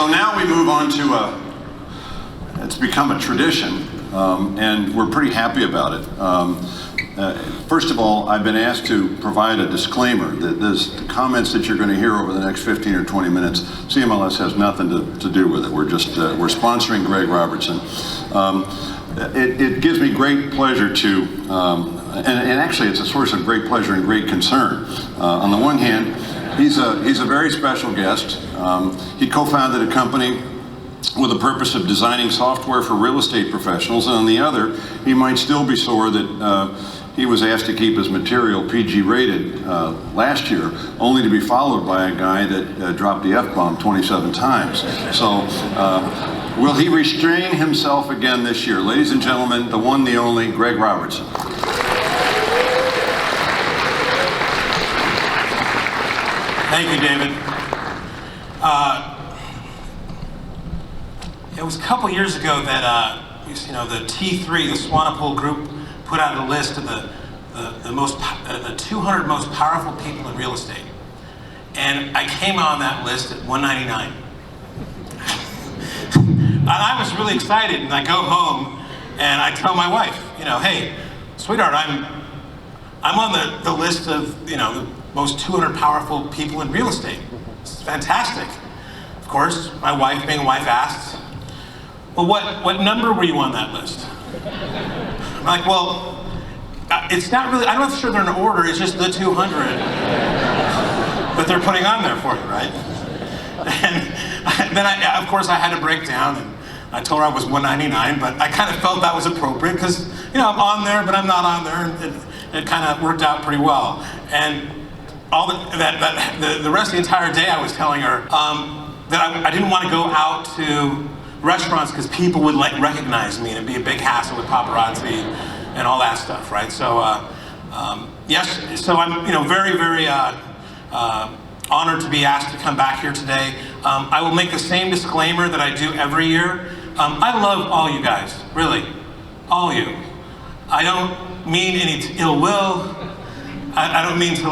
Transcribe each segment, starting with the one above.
So now we move on to it's become a tradition, and we're pretty happy about it. First of all, I've been asked to provide a disclaimer that the comments that you're going to hear over the next 15 or 20 minutes, CMLS has nothing to do with it. We're just we're sponsoring Greg Robertson. It gives me great pleasure to, and actually it's a source of great pleasure and great concern. On the one hand, he's a very special guest. He co-founded a company with the purpose of designing software for real estate professionals, and on the other, he might still be sore that he was asked to keep his material PG rated last year, only to be followed by a guy that dropped the F-bomb 27 times. So, will he restrain himself again this year? Ladies and gentlemen, the one, the only, Greg Robertson. Thank you, David. It was a couple years ago that the T3, the Swanepoel Group, put out a list of the 200 most powerful people in real estate, and I came on that list at 199. And I was really excited, and I go home and I tell my wife, hey, sweetheart, I'm on the list of the most 200 powerful people in real estate. It's fantastic. Of course, my wife, being a wife, asks, well, what number were you on that list? I'm like, well, it's not really, I'm not sure they're in order, it's just the 200 that they're putting on there for you, right? And then of course I had to break down, and I told her I was 199, but I kind of felt that was appropriate because, I'm on there, but I'm not on there, and it kind of worked out pretty well. And all the rest of the entire day I was telling her that I didn't want to go out to restaurants because people would recognize me, and it'd be a big hassle with paparazzi and all that stuff, right? So yes, so I'm very, very honored to be asked to come back here today. I will make the same disclaimer that I do every year. I love all you guys, really, all you. I don't mean any ill will. I don't mean to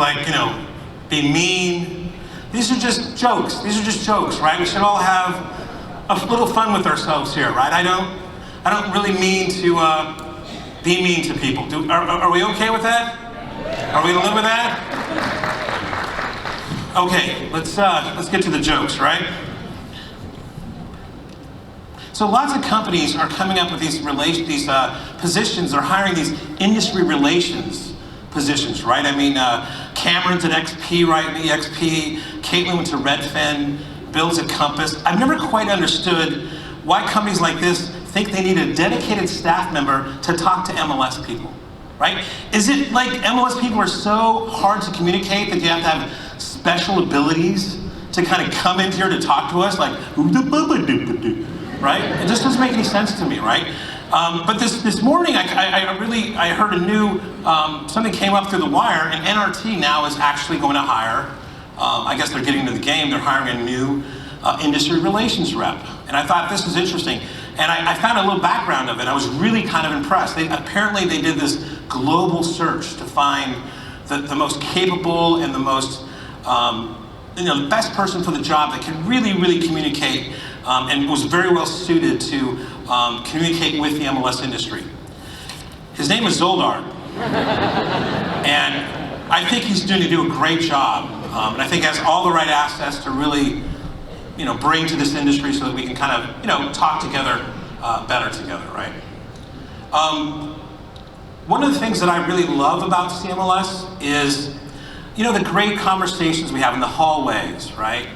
be mean. These are just jokes. These are just jokes, right? We should all have a little fun with ourselves here, right? I don't really mean to be mean to people. Are we okay with that? Are we gonna live with that? Okay, let's get to the jokes, right? So lots of companies are coming up with these positions. They're hiring these industry relations positions, right? I mean, Cameron's at XP, right? EXP. Caitlin went to Redfin. Bill's at Compass. I've never quite understood why companies like this think they need a dedicated staff member to talk to MLS people, right? Is it like MLS people are so hard to communicate that you have to have special abilities to kind of come in here to talk to us, like, right? It just doesn't make any sense to me, right? But this morning, I heard a new, something came up through the wire, and NRT now is actually going to hire, I guess they're getting into the game, they're hiring a new industry relations rep. And I thought this was interesting. And I found a little background of it. I was really kind of impressed. Apparently they did this global search to find the most capable and the most, the best person for the job that can really, really communicate and was very well suited to communicate with the MLS industry. His name is Zoldar. And I think he's going to do a great job. And I think has all the right assets to really, bring to this industry so that we can kind of, talk together better together, right? One of the things that I really love about CMLS is, the great conversations we have in the hallways, right?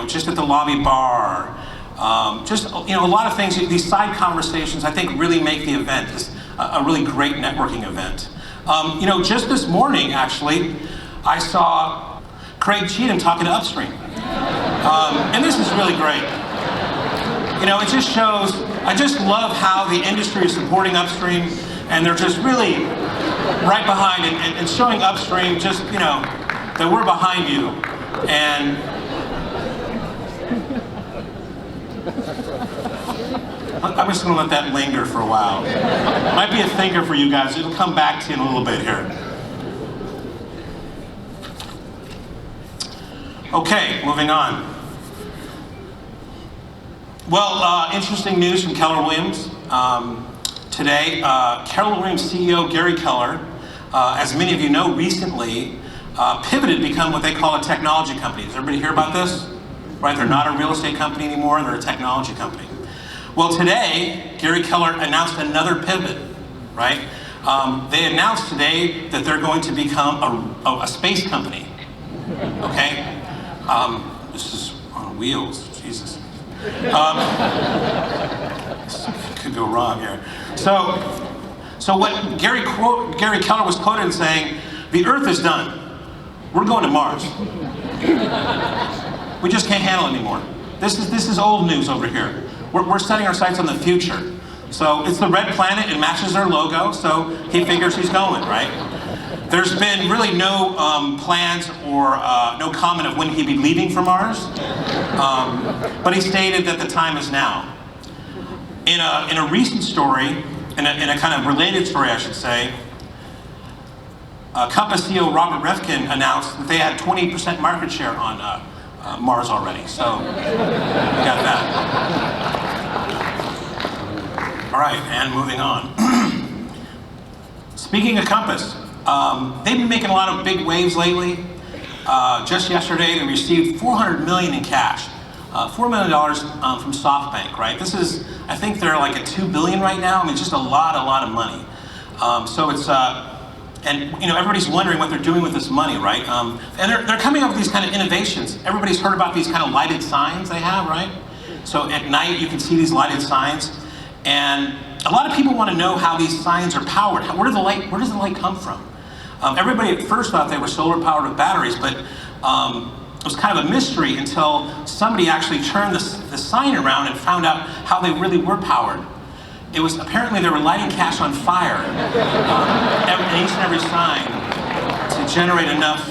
Just at the lobby bar, a lot of things. These side conversations, I think, really make the event a really great networking event. Just this morning, actually, I saw Craig Cheatham talking to Upstream. And this is really great. It just shows, I just love how the industry is supporting Upstream, and they're just really right behind and showing Upstream just, that we're behind you. And I'm just going to let that linger for a while. Might be a thinker for you guys. It'll come back to you in a little bit here. Okay, moving on. Well, interesting news from Keller Williams. Today, Keller Williams CEO Gary Keller, as many of you know, recently pivoted to become what they call a technology company. Does everybody hear about this? Right, they're not a real estate company anymore, they're a technology company. Well, today, Gary Keller announced another pivot, right? They announced today that they're going to become a space company, okay? This is on wheels, Jesus. Could go wrong here. So what Gary Keller was quoted in saying, the Earth is done. We're going to Mars. We just can't handle it anymore. This is old news over here. We're setting our sights on the future. So it's the red planet, it matches their logo, so he figures he's going, right? There's been really no plans or no comment of when he'd be leaving for Mars, but he stated that the time is now. In a recent story, in a kind of related story, I should say, Compass CEO Robert Reffkin announced that they had 20% market share on Mars already, so we got that. All right, and moving on. Speaking of Compass, they've been making a lot of big waves lately. Just yesterday, they received $400 million in cash. $4 million from SoftBank, right? This is, I think they're like at $2 billion right now. I mean, just a lot of money. So it's, and you know, everybody's wondering what they're doing with this money, right? And they're coming up with these kind of innovations. Everybody's heard about these kind of lighted signs they have, right? So at night you can see these lighted signs, and a lot of people want to know how these signs are powered. Where does the light come from? Everybody at first thought they were solar powered with batteries, but it was kind of a mystery until somebody actually turned the sign around and found out how they really were powered. It was apparently they were lighting cash on fire, each and every sign, to generate enough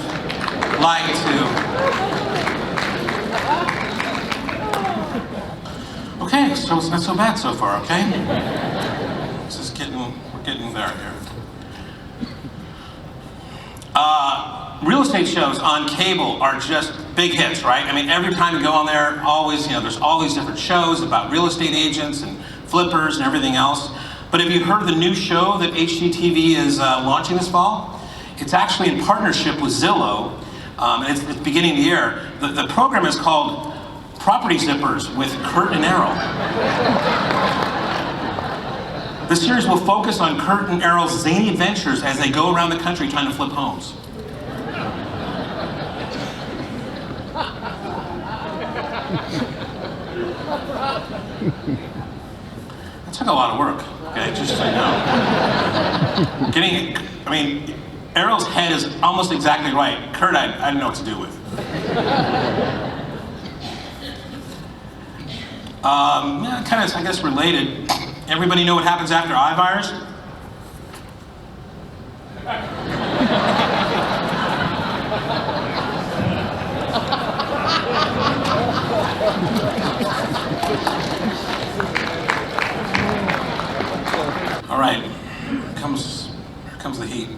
light to. Okay, so it's not so bad so far. Okay, we're getting there here. Real estate shows on cable are just big hits, right? I mean, every time you go on there, always, you know, there's all these different shows about real estate agents and flippers and everything else. But have you heard the new show that HGTV is launching this fall? It's actually in partnership with Zillow, and it's beginning of the year. The program is called Property Zippers with Kurt and Errol. The series will focus on Kurt and Errol's zany adventures as they go around the country trying to flip homes. That took a lot of work, okay, just so you know. I mean, Errol's head is almost exactly right. Kurt, I didn't know what to do with. Yeah, kind of, I guess, related. Everybody know what happens after iVirus? All right, here comes the heat.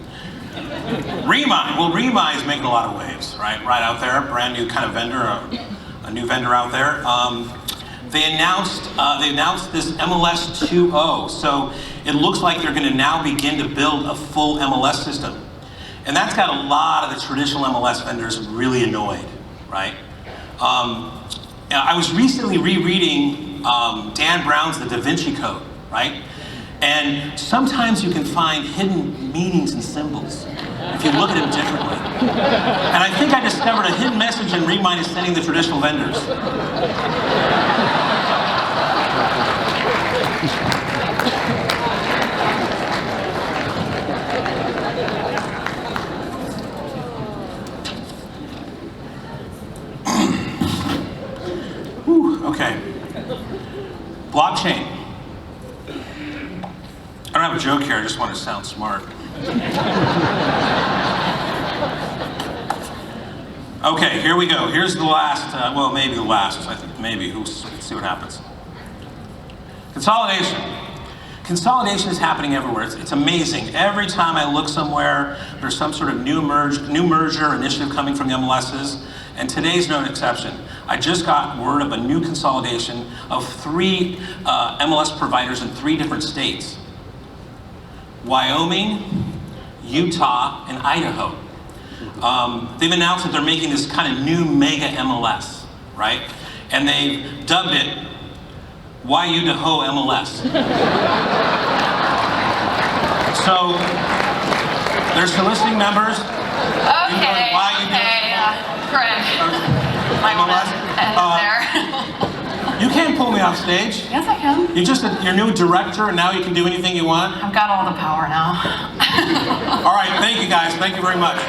Remi, well, Remi is making a lot of waves, right out there, brand new kind of vendor, a new vendor out there. They announced this MLS 2.0, so it looks like they're going to now begin to build a full MLS system, and that's got a lot of the traditional MLS vendors really annoyed, right? I was recently rereading Dan Brown's The Da Vinci Code, right? And sometimes you can find hidden meanings and symbols if you look at them differently. And I think I discovered a hidden message in Remi is sending the traditional vendors. Whew, okay. Blockchain. I don't have a joke here, I just want to sound smart. Okay, here we go. Here's the last, well, maybe the last, I think maybe, let's see what happens. Consolidation. Consolidation is happening everywhere. It's amazing. Every time I look somewhere, there's some sort of new merger initiative coming from the MLSs, and today's no exception. I just got word of a new consolidation of 3 MLS providers in 3 different states: Wyoming, Utah, and Idaho. They've announced that they're making this kind of new mega MLS, right? And they've dubbed it Why-U-Da-Ho MLS. So they're soliciting members. Okay, Greg. My MLS. there. You can't pull me off stage. Yes, I can. You're new director, and now you can do anything you want. I've got all the power now. All right, thank you guys. Thank you very much.